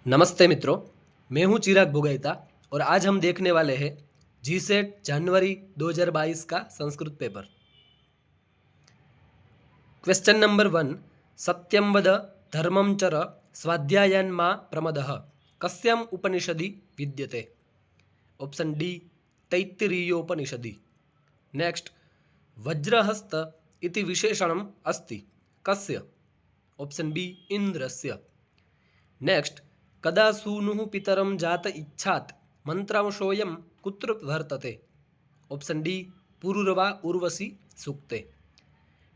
नमस्ते मित्रों, मैं हूं चिराग भोगैता और आज हम देखने वाले हैं जीसेट जनवरी 2022 का संस्कृत पेपर। Question number 1। सत्यं वद धर्मं चर स्वाध्यायान् मा प्रमदः कस्याम् उपनिषदि विद्यते? ऑप्शन डी तैत्तिरीयोपनिषदि। नेक्स्ट, वज्रहस्त इति विशेषणम् अस्ति कस्य? Option B इंद्रस्य। नेक्स्ट, कदा सूनुः पितरं जात इच्छात् मंत्रांशोऽयं कुत्र वर्तते? ऑप्शन डी पुरुरवा उर्वशी सूक्ते।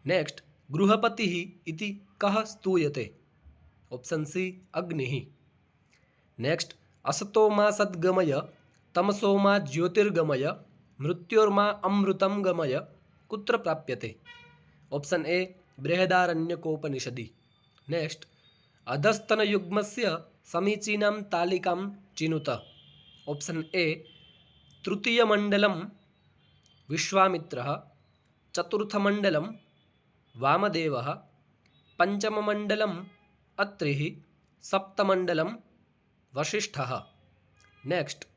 नेक्स्ट, गृहपतिः इति कः स्तूयते? ऑप्शन सी अग्निः। नेक्स्ट, असतो मा सद्गमय तमसो मा ज्योतिर्गमय मृत्योर्मा अमृतं गमय कुत्र प्राप्यते? ऑप्शन ए बृहदारण्यकोपनिषदि। नेक्स्ट, अधस्तनयुग्मस्य समीचीनां तालिकां चिनुत। ऑप्शन ए तृतीयमण्डलं विश्वामित्रः, चतुर्थमण्डलं वामदेवः, पंचममण्डलम् अत्रिः, सप्तमण्डलं वसिष्ठः। नेक्स्ट,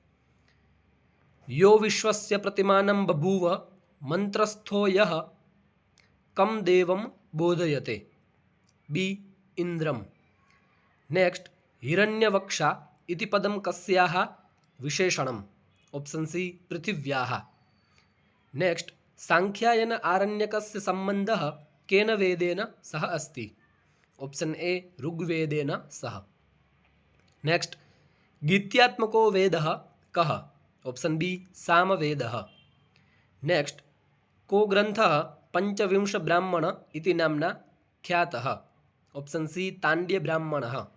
यो विश्वस्य प्रतिमानं बभूव मंत्रस्थो यः कं देवं बोधयते? बी इंद्रम। नेक्स्ट, हिरण्यवक्षा इति पदं कस्याः विशेषणम्? ऑप्शन सी पृथिव्याः। नेक्स्ट, सांख्यायन आरण्यकस्य संबंधः केन वेदेन सह अस्ति? ऑप्शन ए ऋग्वेदेन सह। नेक्स्ट, गीत्यात्मको वेदः कः? Option B सामवेदः। नेक्स्ट, को ग्रंथः पंचविंश ब्राह्मण इति नाम्ना ख्यातः? ऑप्शन सी तांड्य ब्राह्मणः।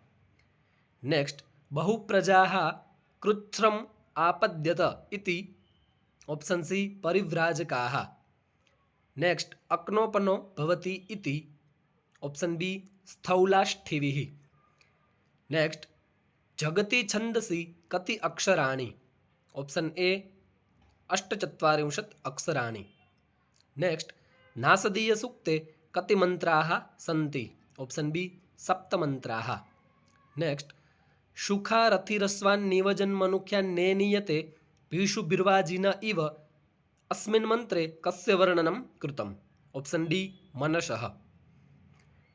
नेक्स्ट, बहुप्रजाः कृच्छ्रम् आपद्यत इति? Option C परिव्राजकाः। नेक्स्ट, अक्नोपनो भवति इति? Option B स्थौलाष्ठिभिः। नेक्स्ट, जगति छन्दसि कति अक्षराणि? ऑप्शन ए 48 अक्षराणि। नेक्स्ट, नासदीय सूक्ते कति मंत्राः सन्ति? ऑप्शन बी 7 मंत्राः। नेक्स्ट, शुखारथिरस्वान् निवजन्मनुख्यान्नेनीयते भीषुभिर्वाजिन इव अस्मिन् मंत्रे कस्य वर्णनं कृतम्? ऑप्शन डी मनसः।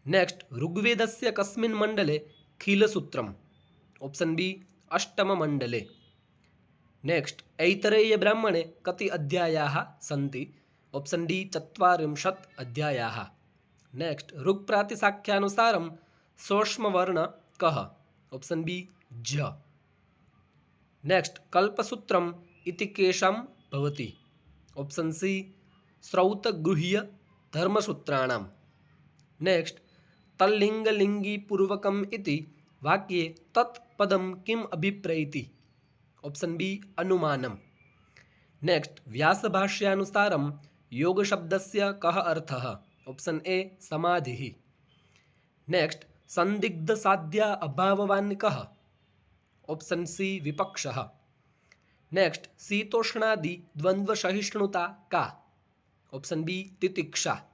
नेक्स्ट, ऋग्वेदस्य कस्मिन् मण्डले खीलसूत्रम्? ऑप्शन बी अष्टममण्डले। नेक्स्ट, ऐतरेय ब्राह्मणे कति अध्यायाः सन्ति? ऑप्शन डी 40 अध्यायाः। नेक्स्ट, ऋक्प्रातिशाख्यानुसारं सूक्ष्मवर्ण कः? ऑप्शन बी झ। नेक्स्ट, कल्पसूत्रम् इति केषां भवति? ऑप्शन सी श्रौतगृह्य धर्मसूत्राणां। नेक्स्ट, तल्लिङ्गलिङ्गिपूर्वकम् इति वाक्ये तत् पदं किम् अभिप्रैति? ऑप्शन बी अनुमानम्। नेक्स्ट, व्यासभाष्यानुसारं योगशब्दस्य कः अर्थः? ऑप्शन ए समाधिः। नेक्स्ट, संदिग्धसाध्या अभाववान् कः? Option C विपक्षः। नेक्स्ट, शीतोष्णादि द्वंद्वसहिष्णुता का? ऑप्शन बी तितिक्षा।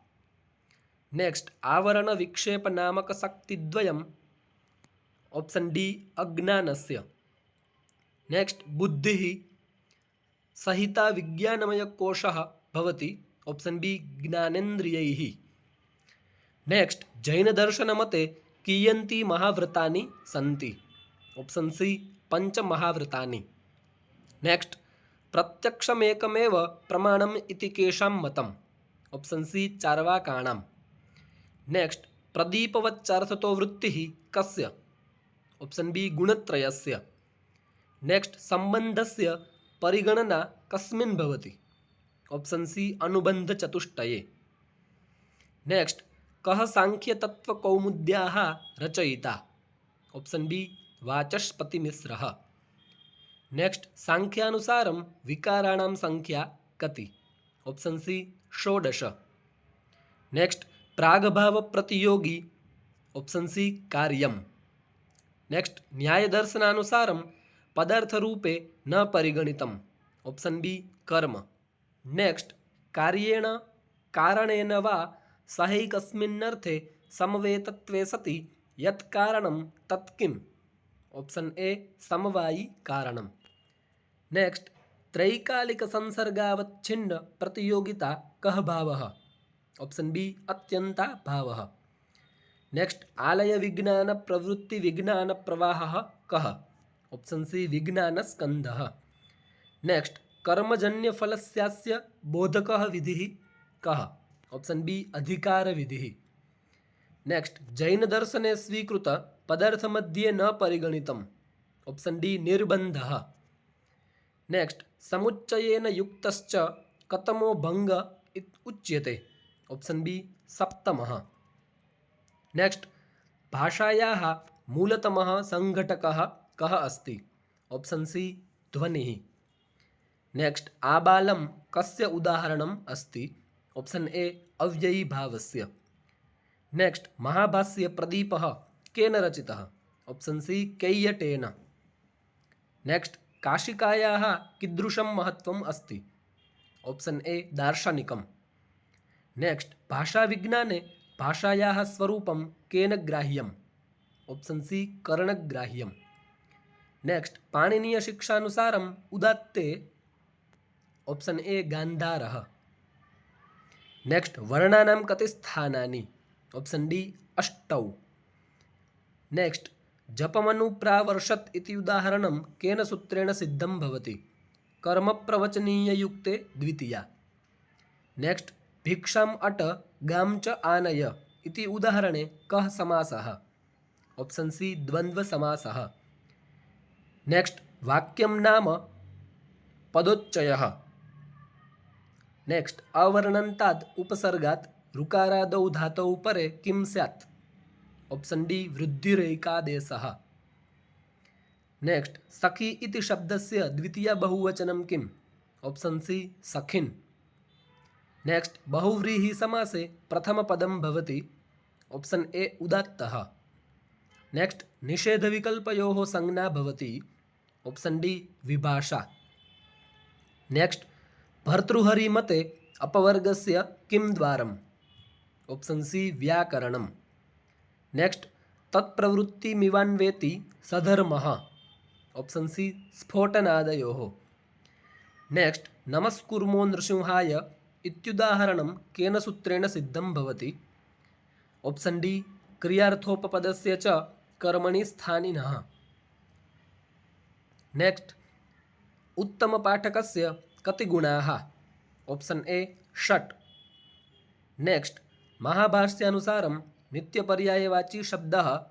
नेक्स्ट, आवरण विक्षेप नामक शक्तिद्वयम्? ऑप्शन डी अज्ञानस्य। नेक्स्ट, बुद्धिः सहिता विज्ञानमय कोशः भवति? ऑप्शन बी ज्ञानेन्द्रियैः। नेक्स्ट, जैन दर्शन मते कियन्ति महाव्रतानि सन्ति? Option C 5 महाव्रतानि। नेक्स्ट, प्रत्यक्षमेकमेव प्रमाणम् इति केषां मतम्? Option C चार्वाकाणां। नेक्स्ट, प्रदीपवच्चार्थतो वृत्तिः कस्य? ऑप्शन बी गुणत्रयस्य। नेक्स्ट, संबंधस्य परिगणना कस्मिन् भवति? ऑप्शन सी अनुबंधचतुष्टये। नेक्स्ट, कः सांख्यतत्त्वकौमुद्याः रचयिता? ऑप्शन बी वाचस्पतिमिश्रः। नेक्स्ट, सांख्यानुसारं विकाराणां संख्या कति? Option C 16। नेक्स्ट, प्रागभाव प्रतियोगी? ऑप्शन सी कार्यम। नेक्स्ट, न्यायदर्शनानुसारं पदार्थरूपे न परिगणितम्? ऑप्शन बी कर्म। नेक्स्ट, कार्येण कारणेन वा सहैकस्मिन्नर्थे समवेतत्वे सति यत् कारणं तत् किम्? ऑप्शन ए समवायी कारणम। नेक्स्ट, त्रैकालिक संसर्गावच्छिन्न प्रतियोगिता कः भावः? ऑप्शन बी अत्यंता भावः। नेक्स्ट, आलय विज्ञान प्रवृत्ति विज्ञान प्रवाहः कः? ऑप्शन सी विज्ञान स्कंधः। नेक्स्ट, कर्मजन्य फलस्यास्य बोधकः विधिः कः? ऑप्शन बी अधिकार विधिः। नेक्स्ट, जैन दर्शने स्वीकृत पदार्थ मध्ये न परिगणितम्। ऑप्शन डी निर्बंधः। नेक्स्ट, समुच्चयेन युक्तश्च कतमो भंग उच्यते। ऑप्शन बी सप्तमः। नेक्स्ट, भाषायाः मूलतमः संघटकः कः अस्ति? ऑप्शन सी ध्वनिः। नेक्स्ट, आबालं कस्य उदाहरणम् अस्ति? ऑप्शन ए अव्ययी भावस्य। नेक्स्ट, महाभाष्य प्रदीपः केन रचितः? ऑप्शन सी कैयटेन। नेक्स्ट, काशिकायाः कीदृशं महत्त्वम् अस्ति? ऑप्शन ए दार्शनिकम्। नेक्स्ट, भाषाविज्ञाने भाषायाः स्वरूपं केन ग्राह्यम्? ऑप्शन सी कर्णग्राह्यम्। नेक्स्ट, पाणिनीय शिक्षानुसारम् उदात्ते? ऑप्शन ए गान्धारः। नेक्स्ट, वर्णानां कति स्थानानि? Option D 8। नेक्स्ट, जपमनुप्रावर्षत् इति उदाहरणं केन सूत्रेण सिद्धं भवति? कर्मप्रवचनीययुक्ते द्वितीया। नेक्स्ट, भिक्षाम् अट गां च आनय इति उदाहरणे कः समासः? Option C द्वन्द्वसमासः। नेक्स्ट, वाक्यं नाम पदोच्चयः। नेक्स्ट, अवर्णन्ताद् उपसर्गात् ऋकारादौ धातौ परे किं स्यात्? Option D वृद्धिरेकादेशः। नेक्स्ट, सखी इति शब्दस्य द्वितीय बहुवचनं किम्? ऑप्शन सी सखिन्। नेक्स्ट, बहुव्रीहि समासे प्रथमपदं भवति? Option A उदात्तः। नेक्स्ट, निषेधविकल्पयोः संज्ञा भवति? ऑप्शन डी विभाषा। नेक्स्ट, भर्तृहरिमते अपवर्गस्य किं द्वारम्? ऑप्शन सी व्याकरणम्। नेक्स्ट, तत्प्रवृत्तिमिवान्वेति सधर्मः? ऑप्शन सी स्फोटनादयोः। नेक्स्ट, नमस्कुर्मो नृसिंहाय इत्युदाहरणं केन सूत्रेण सिद्धं भवति? ऑप्शन डी क्रियार्थोपपदस्य च कर्मणि स्थानिनः। नेक्स्ट, उत्तमपाठकस्य कति गुणाः? Option A 6। नेक्स्ट, महाभाष्यानुसारं नित्यपर्यायवाची शब्दः?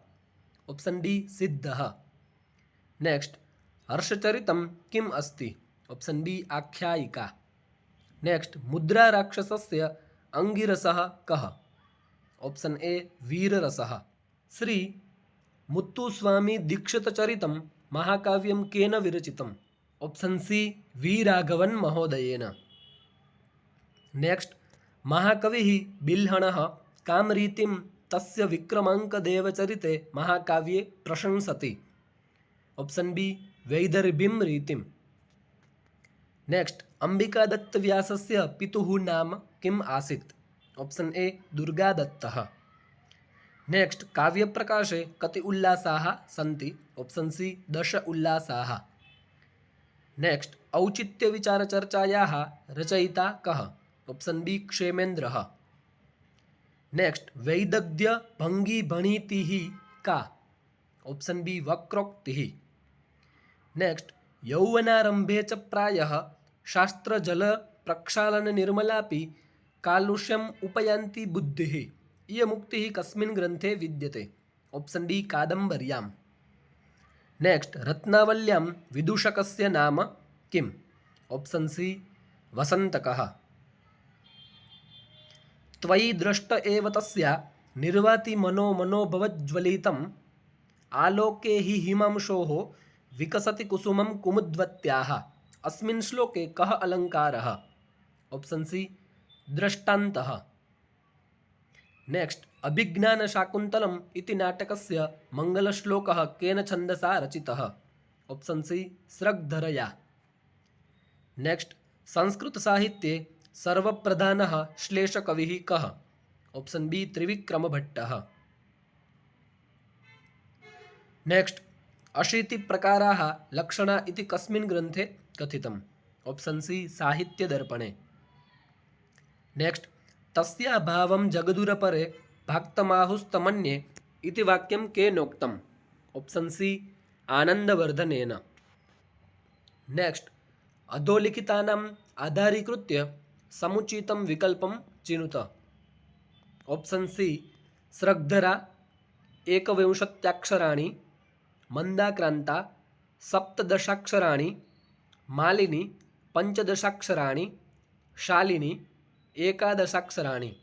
ऑप्शन डी सिद्धः। नेक्स्ट, हर्षचरितं किम् अस्ति? ऑप्शन बी आख्यायिका। नेक्स्ट, मुद्रा राक्षसस्य अंगिरसः कः? ऑप्शन ए वीररसः। श्री मुत्तुस्वामी दीक्षितचरितं महाकाव्यं केन विरचितम्? ऑप्शन सी वी राघवन महोदयेन। नेक्स्ट, महाकविः बिल्हणः कां रीतिं तस्य विक्रमाङ्कदेवचरिते महाकाव्ये प्रशंसति? ऑप्शन बी वैदर्भीं रीतिम्। नेक्स्ट, अंबिकादत्तव्यासस्य पितुः नाम किम् आसीत्? Option A दुर्गादत्तः। नेक्स्ट, काव्यप्रकाशे कति उल्लासाः सन्ति? Option C 10 उल्लासाः। नेक्स्ट, औचित्यविचारचर्चायाः रचयिता कः? ऑप्शन बी क्षेमेन्द्रः। नेक्स्ट, वैदग्ध्यभङ्गिभणितिः का? ऑप्शन बी वक्रोक्तिः। नेक्स्ट, यौवनारम्भे च प्रायः शास्त्रजलप्रक्षालननिर्मलापि कालुष्यम् उपयान्ति बुद्धिः। इयमुक्तिः कस्मिन् ग्रन्थे विद्यते? ऑप्शन डी कादम्बर्याम्। नेक्स्ट, रत्नावल्यां विदूषकस्य नाम किम्? ऑप्शन सी वसन्तकः। त्वयि दृष्ट एव तस्या निर्वाति मनो मनोभवज्ज्वलितम् आलोके हि हिमांशोः विकसति कुसुमं कुमुद्वत्याः। अस्मिन् श्लोके कः अलङ्कारः? ऑप्शन सी दृष्टान्तः। नेक्स्ट, अभिज्ञानशाकुन्तलम् इति नाटकस्य मङ्गलश्लोकः केन छन्दसा रचितः? ऑप्शन सी स्रग्धरया। नेक्स्ट, संस्कृतसाहित्ये सर्वप्रधानः श्लेषकविः कः? ऑप्शन बी त्रिविक्रमभट्टः। नेक्स्ट, अशीतिप्रकाराः लक्षणा इति कस्मिन् ग्रन्थे कथितम्? Option C साहित्यदर्पणे। नेक्स्ट, तस्य भावं जगदुरपरे भक्तमाहुस्तमन्ये इति वाक्यं केनोक्तम्? Option C आनन्दवर्धनेन। नेक्स्ट, अधोलिखितानाम् आधारीकृत्य समुचितं विकल्पं चिनुत। ऑप्शन सी स्रग्धरा एकविंशत्यक्षराणि, मंदाक्रांता सप्तदशाक्षराणि, मालिनी पंचदशाक्षराणि, शालिनी एकादशाक्षराणि।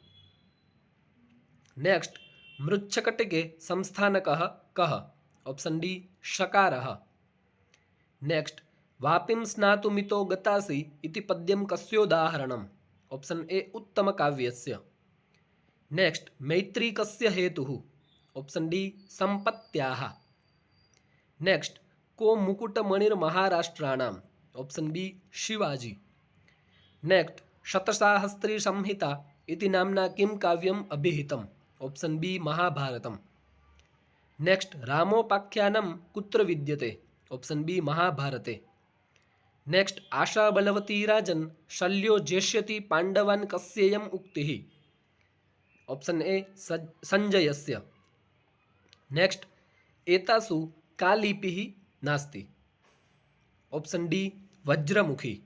नेक्स्ट, मृच्छकटिके संस्थानकः कः? ऑप्शन डी शकारः। नेक्स्ट, वापिं स्नातुमितो गतासि इति पद्यं कस्योदाहरणम्? Option A उत्तमकाव्यस्य। नेक्स्ट, मैत्री कस्य हेतुः? ऑप्शन डी संपत्त्याः। नेक्स्ट, को मुकुटमणिर्महाराष्ट्राणाम्? Option B Shivaji. नेक्स्ट, शतसाहस्री संहिता इति नाम्ना किं काव्यम् अभिहितम्? ऑप्शन बी महाभारतम्। नेक्स्ट, रामोपाख्यानं कुत्र विद्यते? ऑप्शन बी महाभारते। नेक्स्ट, आशा बलवती राजन् शल्यो जेष्यति पाण्डवान् कस्येयम् उक्तिः? Option A संजयस्य। नेक्स्ट, एतासु का लिपिः नास्ति? ऑप्शन डी वज्रमुखी।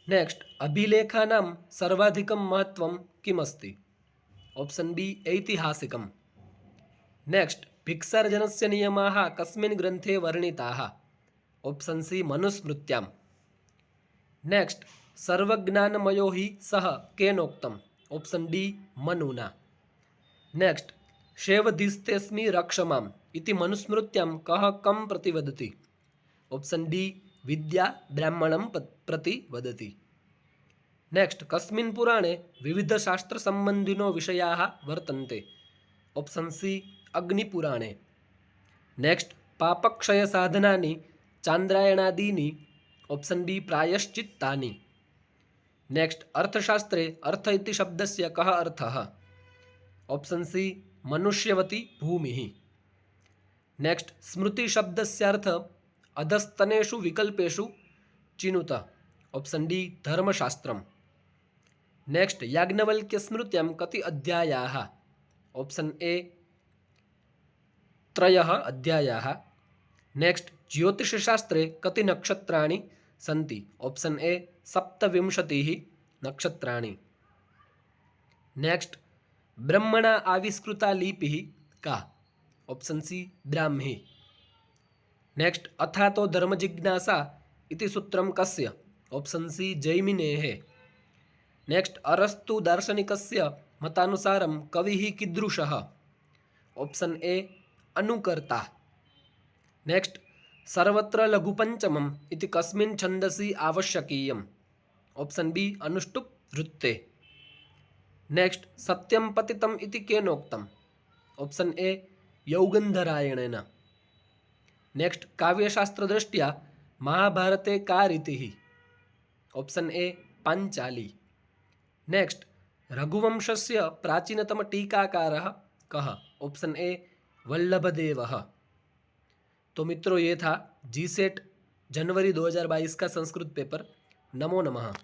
नेक्स्ट, अभिलेखानां सर्वाधिकं महत्त्वं किमस्ति? ऑप्शन बी ऐतिहासिकम्। नेक्स्ट, भिक्षार्जनस्य नियमाः कस्मिन् ग्रन्थे वर्णिताः? Option C मनुस्मृत्याम्। नेक्स्ट, सर्वज्ञानमयो हि सः केनोक्तम्? ऑप्शन डी मनुना। नेक्स्ट, शेवधिस्तेऽस्मि रक्षमाम् इति मनुस्मृत्यां कः कं प्रतिवदति? ऑप्शन डी विद्या ब्राह्मणं प्रति वदति। नेक्स्ट, कस्मिन् पुराणे विविधशास्त्रसम्बन्धिनो विषयाः वर्तन्ते? ऑप्शन सी अग्निपुराणे। नेक्स्ट, पापक्षयसाधनानि चान्द्रायणादीनि? ऑप्शन बी प्रायश्चित्तानि। नेक्स्ट, अर्थशास्त्रे अर्थ इति शब्दस्य कः अर्थः? ऑप्शन सी मनुष्यवती भूमिः। नेक्स्ट, स्मृति शब्दस्यार्थ अधस्तनेषु विकल्पेषु चिनुत। ऑप्शन डी धर्मशास्त्रम्। नेक्स्ट, याज्ञवल्क्यस्मृत्यां कति अध्यायाः? ऑप्शन ए 3 अध्यायाः। नेक्स्ट, ज्योतिषशास्त्रे कति नक्षत्राणि सन्ति? ऑप्शन ए 27 नक्षत्राणि। नेक्स्ट, ब्रह्मणा आविष्कृता लिपिः का? Option C Brahmi. नेक्स्ट, अथातो धर्मजिज्ञासा इति सूत्रं कस्य? Option C जैमिनेः। नेक्स्ट, अरस्तु दार्शनिकस्य मतानुसारं कविः कीदृशः? Option A अनुकर्ता। नेक्स्ट, सर्वत्र लघुपञ्चमम् इति कस्मिन् छन्दसि आवश्यकीयम्? ऑप्शन बी अनुष्टुप् वृत्ते। नेक्स्ट, सत्यं पतितम् इति केनोक्तम्? Option A यौगन्धरायणेन। नेक्स्ट, काव्यशास्त्रदृष्ट्या महाभारते का रीतिः? ऑप्शन ए पाञ्चाली। नेक्स्ट, रघुवंशस्य प्राचीनतमटीकाकारः कः? ऑप्शन ए वल्लभदेवः। तो मित्रों, ये था जीसेट जनवरी 2022 का संस्कृत पेपर। नमो नमः।